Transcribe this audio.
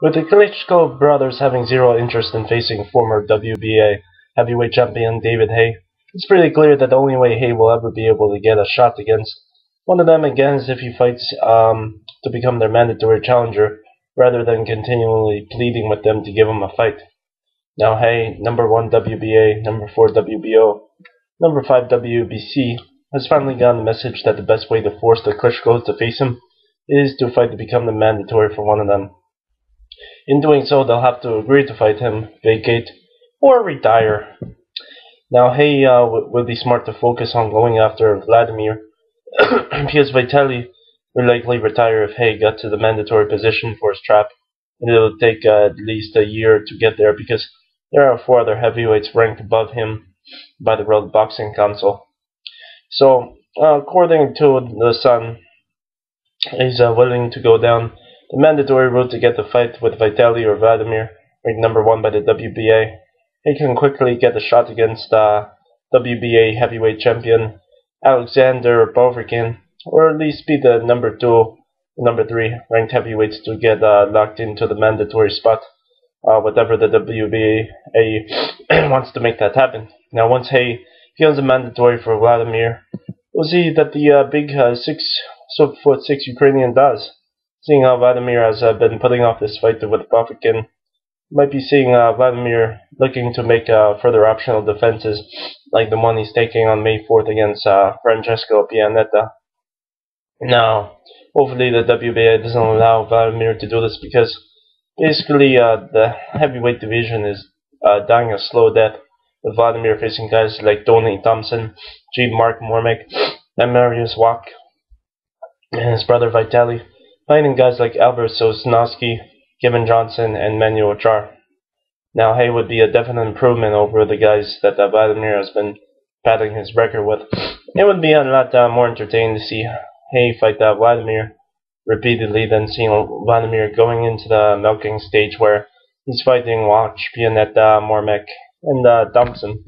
With the Klitschko brothers having zero interest in facing former WBA heavyweight champion David Haye, it's pretty clear that the only way Haye will ever be able to get a shot against one of them again is if he fights to become their mandatory challenger, rather than continually pleading with them to give him a fight. Now Haye, number 1 WBA, number 4 WBO, number 5 WBC, has finally gotten the message that the best way to force the Klitschkos to face him is to fight to become the mandatory for one of them. In doing so, they'll have to agree to fight him, vacate, or retire. Now Haye will be smart to focus on going after Vladimir, because Vitaly will likely retire if Haye got to the mandatory position for his trap, and it'll take at least a year to get there because there are 4 other heavyweights ranked above him by the World Boxing Council. So, according to the Sun, he's willing to go down the mandatory route to get the fight with Vitaly or Vladimir, ranked number 1 by the WBA. He can quickly get a shot against WBA heavyweight champion Alexander Povetkin, or at least be the number 2, number 3 ranked heavyweights to get locked into the mandatory spot, whatever the WBA wants to make that happen. Now, once Haye becomes a mandatory for Vladimir, we'll see that the big 6'6" Ukrainian does. Seeing how Vladimir has been putting off this fight with Povetkin, might be seeing Vladimir looking to make further optional defenses, like the one he's taking on May 4th against Francesco Pianetta. Now, hopefully the WBA doesn't allow Vladimir to do this, because basically the heavyweight division is dying a slow death, with Vladimir facing guys like Tony Thompson, G. Mark Mormick, and Mariusz Wach, and his brother Vitaly, fighting guys like Albert Sosnowski, Kevin Johnson, and Manuel Char. Now Haye would be a definite improvement over the guys that Vladimir has been padding his record with. It would be a lot more entertaining to see Haye fight Vladimir repeatedly than seeing Vladimir going into the milking stage where he's fighting Wach, Pianetta, Mormick, and Thompson.